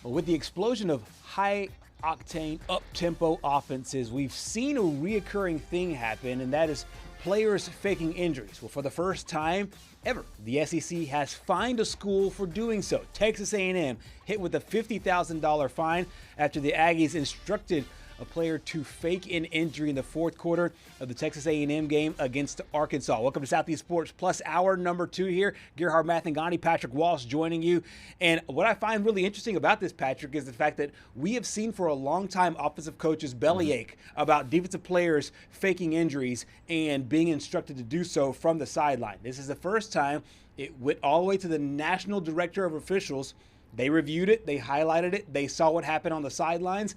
Well, with the explosion of high-octane, up-tempo offenses, we've seen a reoccurring thing happen, and that is players faking injuries. Well, for the first time ever, the SEC has fined a school for doing so. Texas A&M hit with a $50,000 fine after the Aggies instructed a player to fake an injury in the fourth quarter of the Texas A&M game against Arkansas. Welcome to Southeast Sports Plus, hour number 2 here. Gerhard Mathangani, Patrick Walsh joining you. And what I find really interesting about this, Patrick, is the fact that we have seen for a long time offensive coaches bellyache about defensive players faking injuries and being instructed to do so from the sideline. This is the first time it went all the way to the National Director of Officials. They reviewed it, they highlighted it, they saw what happened on the sidelines.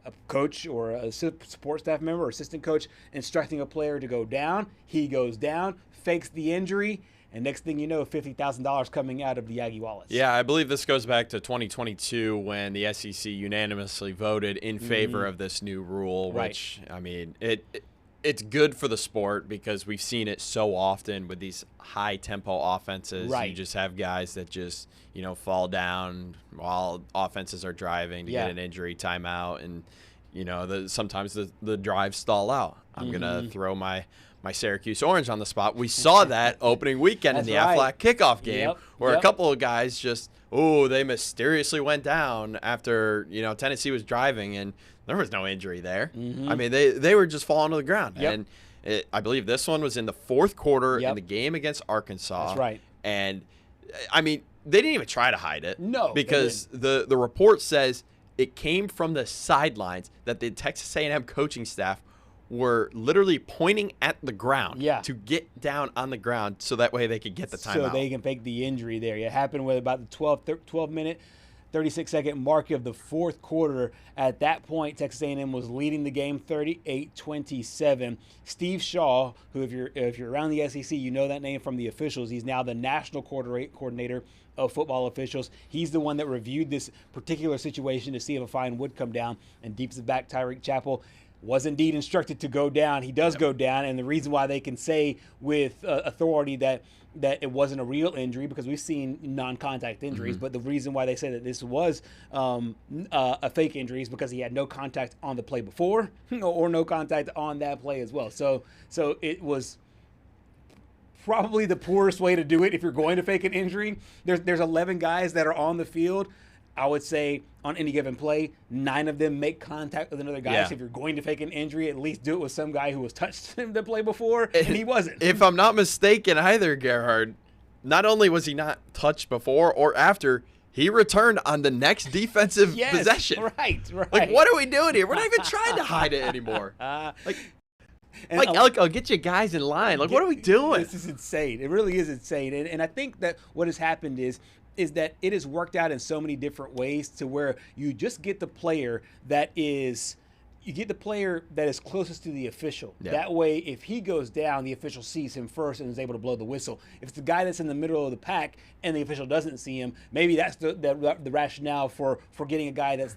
A coach or a support staff member or assistant coach instructing a player to go down. He goes down, fakes the injury, and next thing you know, $50,000 coming out of the Aggie wallets. Yeah, I believe this goes back to 2022 when the SEC unanimously voted in favor of this new rule, which, I mean, it's good for the sport because we've seen it so often with these high-tempo offenses. You just have guys that just, fall down while offenses are driving to get an injury timeout. And, sometimes the drives stall out. I'm going to throw my Syracuse Orange on the spot. We saw that opening weekend in the Aflac kickoff game where a couple of guys just, they mysteriously went down after, Tennessee was driving and there was no injury there. I mean, they were just falling to the ground. And I believe this one was in the fourth quarter in the game against Arkansas. That's right. And, I mean, they didn't even try to hide it. No. Because the report says it came from the sidelines that the Texas A&M coaching staff were literally pointing at the ground to get down on the ground so that way they could get the timeout. So they can fake the injury there. It happened with about the 12-minute, 36-second mark of the fourth quarter. At that point, Texas A&M was leading the game 38-27. Steve Shaw, who if you're around the SEC, you know that name from the officials. He's now the national coordinator of football officials. He's the one that reviewed this particular situation to see if a fine would come down. And defensive back Tyreek Chappell was indeed instructed to go down. He does go down, and the reason why they can say with authority that it wasn't a real injury, because we've seen non-contact injuries, but the reason why they say that this was a fake injury is because he had no contact on the play before or no contact on that play as well. So it was probably the poorest way to do it if you're going to fake an injury. There's 11 guys that are on the field. I would say on any given play, 9 of them make contact with another guy. So if you're going to fake an injury, at least do it with some guy who was touched in the play before, and he wasn't. If I'm not mistaken either, Gerhard, not only was he not touched before or after, he returned on the next defensive possession. Right. Like, what are we doing here? We're not even trying to hide it anymore. I'll get you guys in line. Like, what are we doing? This is insane. It really is insane. And I think that what has happened is that it has worked out in so many different ways to where you just get the player that is closest to the official. That way, if he goes down, the official sees him first and is able to blow the whistle. If it's the guy that's in the middle of the pack and the official doesn't see him, maybe that's the rationale for getting a guy that's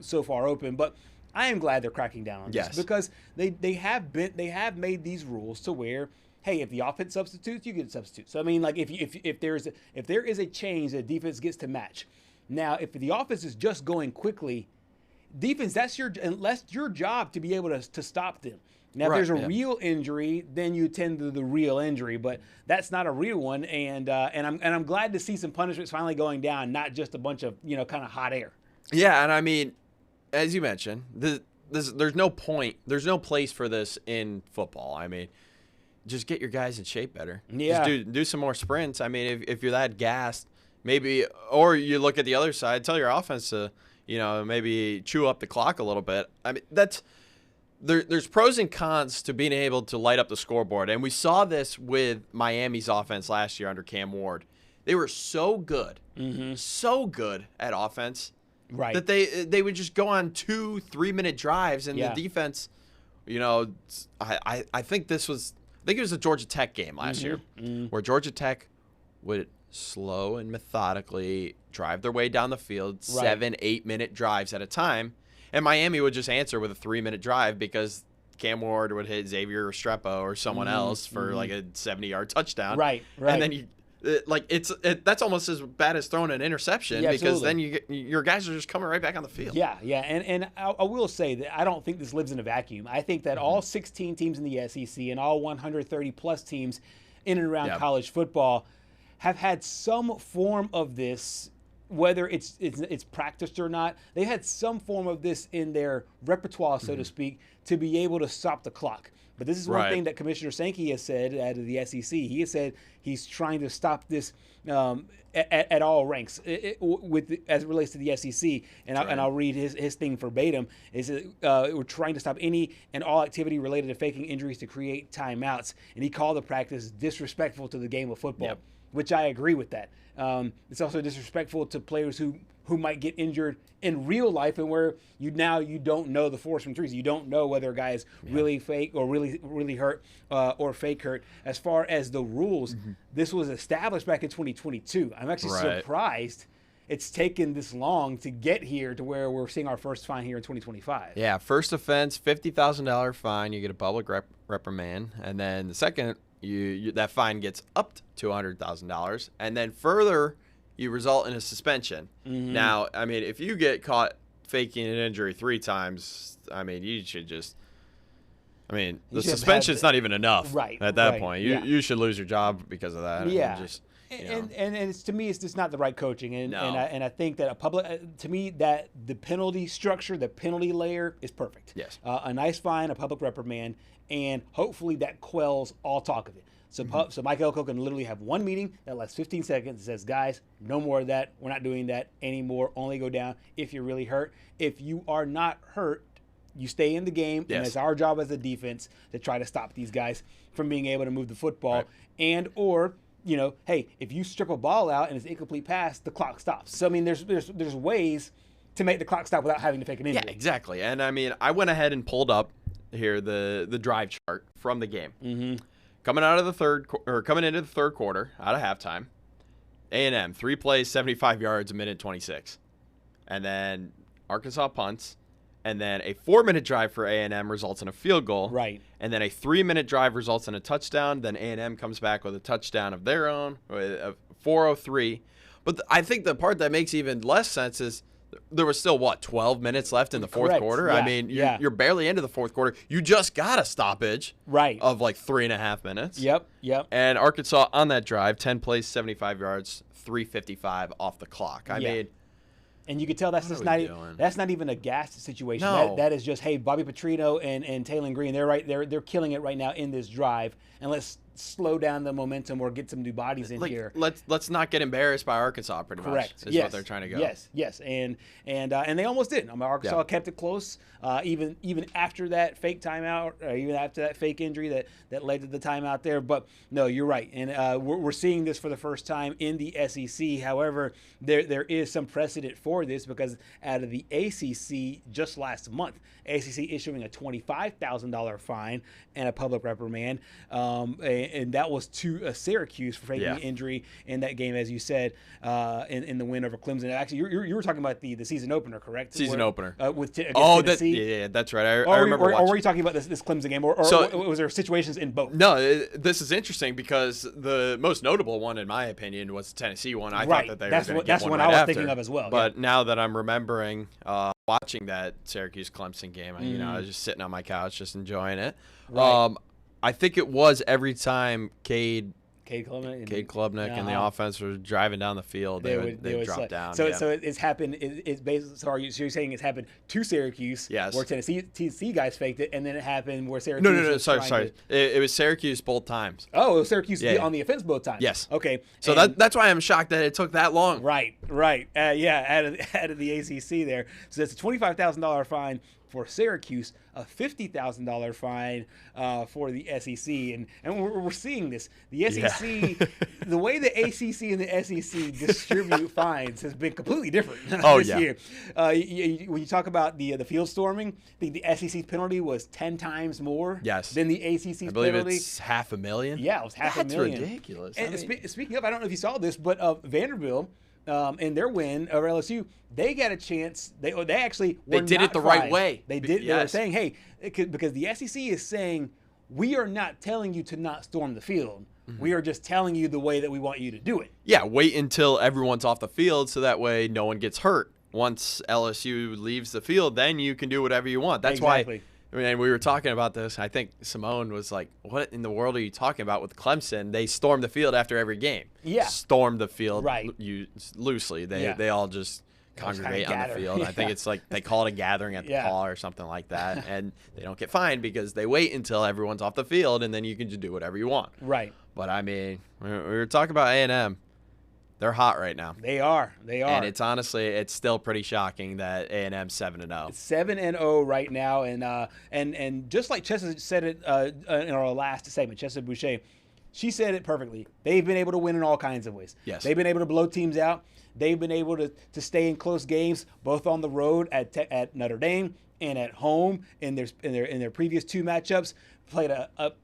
so far open. But I am glad they're cracking down on this because they have made these rules to where, hey, if the offense substitutes, you get a substitute. So I mean, like if there is a change that defense gets to match. Now, if the offense is just going quickly, defense, that's your job to be able to stop them. Now, if there's a real injury, then you tend to the real injury, but that's not a real one. And I'm glad to see some punishments finally going down, not just a bunch of kind of hot air. Yeah, and I mean, as you mentioned, there's no point, there's no place for this in football. I mean, just get your guys in shape better. Yeah. Just do some more sprints. I mean, if you're that gassed, maybe, or you look at the other side, tell your offense to, maybe chew up the clock a little bit. I mean, there's pros and cons to being able to light up the scoreboard. And we saw this with Miami's offense last year under Cam Ward. They were so good at offense that they would just go on 2-3 minute drives, and the defense, I think it was a Georgia Tech game last year where Georgia Tech would slow and methodically drive their way down the field, 7-8 minute drives at a time, and Miami would just answer with a 3-minute drive because Cam Ward would hit Xavier Restrepo or someone else for like a 70-yard touchdown. Right. And then That's almost as bad as throwing an interception, because absolutely. then your guys are just coming right back on the field. Yeah, and I will say that I don't think this lives in a vacuum. I think that all 16 teams in the SEC and all 130 plus teams in and around college football have had some form of this, whether it's practiced or not. They've had some form of this in their repertoire, so to speak, to be able to stop the clock. But this is one thing that Commissioner Sankey has said out of the SEC. He has said he's trying to stop this at all ranks as it relates to the SEC. And I'll read his thing verbatim. Is we're trying to stop any and all activity related to faking injuries to create timeouts. And he called the practice disrespectful to the game of football, which I agree with that. It's also disrespectful to players who might get injured in real life, and where you don't know the forest from trees. You don't know whether a guy is really fake or really hurt or fake hurt. As far as the rules, this was established back in 2022. I'm actually surprised it's taken this long to get here to where we're seeing our first fine here in 2025. Yeah, first offense, $50,000 fine. You get a public reprimand, and then the second, that fine gets upped to $100,000, and then further, you result in a suspension. Now, I mean, if you get caught faking an injury 3 times, I mean, you should just. I mean, the suspension's not even enough. At that point, you should lose your job because of that. Yeah. And it's, to me, it's just not the right coaching, and I think that to me, that the penalty structure, the penalty layer is perfect. Yes. A nice fine, a public reprimand, and hopefully that quells all talk of it. So Mike Elko can literally have one meeting that lasts 15 seconds and says, guys, no more of that. We're not doing that anymore. Only go down if you're really hurt. If you are not hurt, you stay in the game, and it's our job as a defense to try to stop these guys from being able to move the football, and or hey, if you strip a ball out and it's an incomplete pass, the clock stops. So I mean, there's ways to make the clock stop without having to fake an injury. Yeah, exactly. And I mean, I went ahead and pulled up here the drive chart from the game. Coming into the third quarter, out of halftime, A&M 3 plays, 75 yards, a minute 26, and then Arkansas punts, and then a 4-minute drive for A&M results in a field goal. Right. And then a 3-minute drive results in a touchdown. Then A&M comes back with a touchdown of their own, 4:03. But I think the part that makes even less sense is there was still, 12 minutes left in the fourth quarter? Yeah. I mean, you're barely into the fourth quarter. You just got a stoppage of like 3.5 minutes. Yep. And Arkansas on that drive, 10 plays, 75 yards, 3:55 off the clock. I mean, and you can tell that's not even a gas situation. No. That is just, hey, Bobby Petrino and Taylor Green, they're killing it right now in this drive, and let's slow down the momentum or get some new bodies in here. Let's not get embarrassed by Arkansas. Pretty much is what they're trying to go. Yes, and they almost did. I mean, Arkansas kept it close, even after that fake timeout, or even after that fake injury that led to the timeout there. But no, you're right, and we're seeing this for the first time in the SEC. However, there is some precedent for this, because out of the ACC just last month, ACC issuing a $25,000 fine and a public reprimand, and that was to Syracuse for faking an injury in that game, as you said, in the win over Clemson. Actually, you were talking about the season opener, correct? Season opener against Tennessee. Yeah, that's right. I remember. Or were you talking about this Clemson game, or was there situations in both? No, this is interesting, because the most notable one, in my opinion, was the Tennessee one. I thought that they were going to get one That's what right I was after. thinking of as well. But now that I'm remembering watching that Syracuse-Clemson game, I was just sitting on my couch, just enjoying it. Right. I think it was every time Cade Klubnik and the offense were driving down the field, they would drop down. So it's happened. It's basically. So you're saying it's happened to Syracuse, where Tennessee guys faked it, and then it happened where Syracuse. No. Sorry. It was Syracuse both times. Oh, it was Syracuse on the offense both times. Yes. Okay. So that's why I'm shocked that it took that long. Right. Out of the ACC there. So that's a $25,000 fine for Syracuse, a $50,000 fine for the SEC, and we're seeing this. The SEC, the way the ACC and the SEC distribute fines has been completely different this year. When you talk about the field storming, I think the SEC's penalty was 10 times more than the ACC's penalty. I believe it's $500,000. Yeah, it was $500,000. That's ridiculous. And speaking of, I don't know if you saw this, but Vanderbilt. In their win over LSU, they got a chance. They actually were did it the fined. right way. They did. They were saying, hey, because the SEC is saying, we are not telling you to not storm the field. We are just telling you the way that we want you to do it. Yeah, wait until everyone's off the field so that way no one gets hurt. Once LSU leaves the field, then you can do whatever you want. That's why, I mean, we were talking about this. I think Simone was like, what in the world are you talking about with Clemson? They storm the field after every game. Yeah. Storm the field right. Loosely. They all just congregate on the field. I think it's like they call it a gathering at the paw or something like that, and they don't get fined because they wait until everyone's off the field, and then you can just do whatever you want. Right. But, I mean, we were talking about A&M. They're hot right now. They are. And it's honestly, it's still pretty shocking that A&M's 7-0. 7-0 right now, and just like Chessa said it in our last segment, Chessa Boucher, she said it perfectly. They've been able to win in all kinds of ways. Yes. They've been able to blow teams out. They've been able to stay in close games, both on the road at Notre Dame and at home in their previous two matchups. Played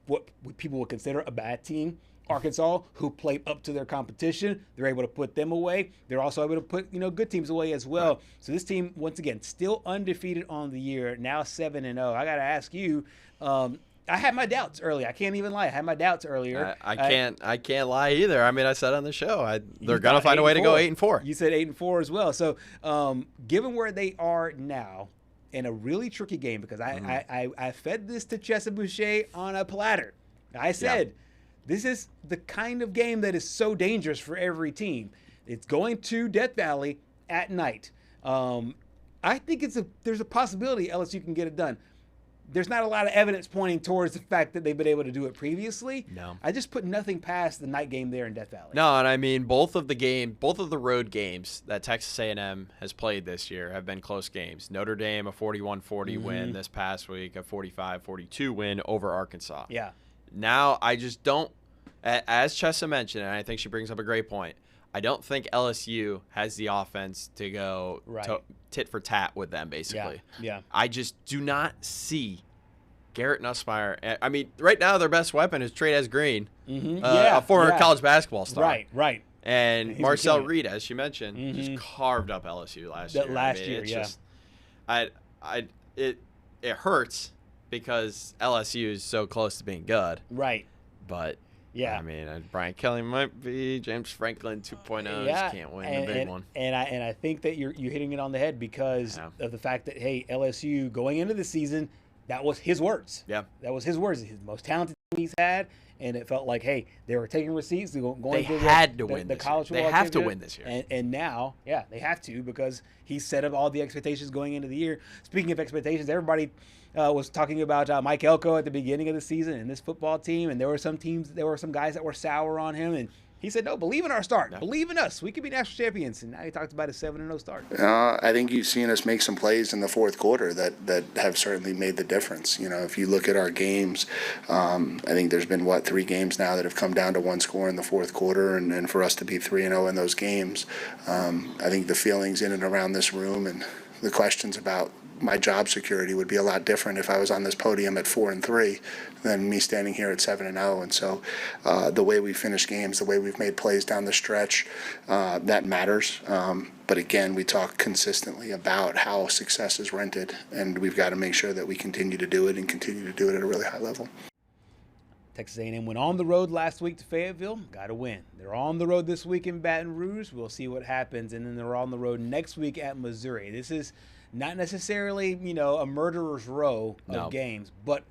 what people would consider a bad team, Arkansas, who played up to their competition. They're able to put them away. They're also able to put good teams away as well. Right. So this team, once again, still undefeated on the year, now 7-0. I got to ask you. I had my doubts early. I can't even lie. I had my doubts earlier. I can't lie either. I mean, I said on the show, they're gonna find a way to go 8-4. You said 8-4 as well. So, given where they are now, in a really tricky game, because I fed this to Chessa Boucher on a platter. I said, this is the kind of game that is so dangerous for every team. It's going to Death Valley at night. I think there's a possibility LSU can get it done. There's not a lot of evidence pointing towards the fact that they've been able to do it previously. No. I just put nothing past the night game there in Death Valley. No, and I mean, both of the road games that Texas A&M has played this year have been close games. Notre Dame, a 41-40 win this past week, a 45-42 win over Arkansas. Yeah. Now, I just don't, as Chessa mentioned, and I think she brings up a great point, I don't think LSU has the offense to go tit for tat with them, basically. Yeah. I just do not see Garrett Nussmeier. I mean, right now their best weapon is Trey Green, a former college basketball star. Right. And Marcel Reed, as she mentioned, just carved up LSU last year. It hurts because LSU is so close to being good. Right. But yeah, I mean, Brian Kelly might be James Franklin 2.0. Just can't win the big one. And I think that you're hitting it on the head because of the fact that, hey, LSU going into the season, that was his words. Yeah, that was his words. His most talented team he's had, and it felt like, hey, they were taking receipts. They had to win. The college football. They have to win this year. And now, they have to because he set up all the expectations going into the year. Speaking of expectations, everybody was talking about Mike Elko at the beginning of the season and this football team, and there were some guys that were sour on him, and he said, no, believe in our start. No. Believe in us. We could be national champions. And now he talked about a 7-0 start. I think you've seen us make some plays in the fourth quarter that have certainly made the difference. If you look at our games, I think there's been, 3 games now that have come down to one score in the fourth quarter, and for us to be 3-0 in those games, I think the feelings in and around this room and the questions about my job security would be a lot different if I was on this podium at 4-3 than me standing here at 7-0. And so the way we finish games, the way we've made plays down the stretch, that matters. But again, we talk consistently about how success is rented, and we've got to make sure that we continue to do it and continue to do it at a really high level. Texas A&M went on the road last week to Fayetteville. Got to win. They're on the road this week in Baton Rouge. We'll see what happens. And then they're on the road next week at Missouri. This is not necessarily, a murderer's row of games, but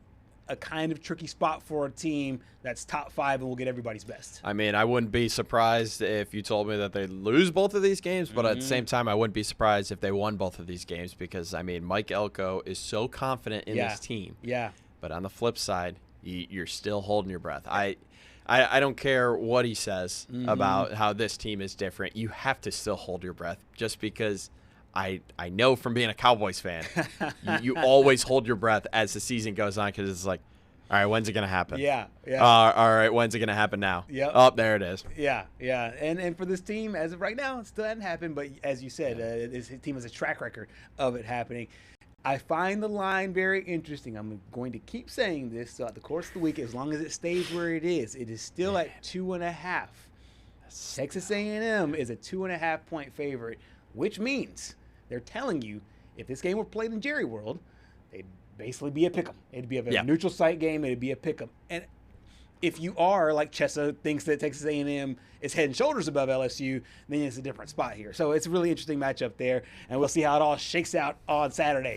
a kind of tricky spot for a team that's top 5 and will get everybody's best. I mean, I wouldn't be surprised if you told me that they lose both of these games, but at the same time, I wouldn't be surprised if they won both of these games because, I mean, Mike Elko is so confident in this team. Yeah. But on the flip side, you're still holding your breath. I don't care what he says about how this team is different. You have to still hold your breath just because I know from being a Cowboys fan, you always hold your breath as the season goes on because it's like, all right, when's it going to happen? Yeah. All right, when's it going to happen now? Yep. Oh, there it is. Yeah. And for this team, as of right now, it still hasn't happened. But as you said, this team has a track record of it happening. I find the line very interesting. I'm going to keep saying this throughout the course of the week as long as it stays where it is. It is still at 2.5. Texas A&M is a 2.5-point favorite, which means they're telling you if this game were played in Jerry World, they'd basically be a pick'em. It'd be a neutral site game. It'd be a pick'em. And if you are like Chessa thinks that Texas A&M is head and shoulders above LSU, then it's a different spot here. So it's a really interesting matchup there, and we'll see how it all shakes out on Saturday.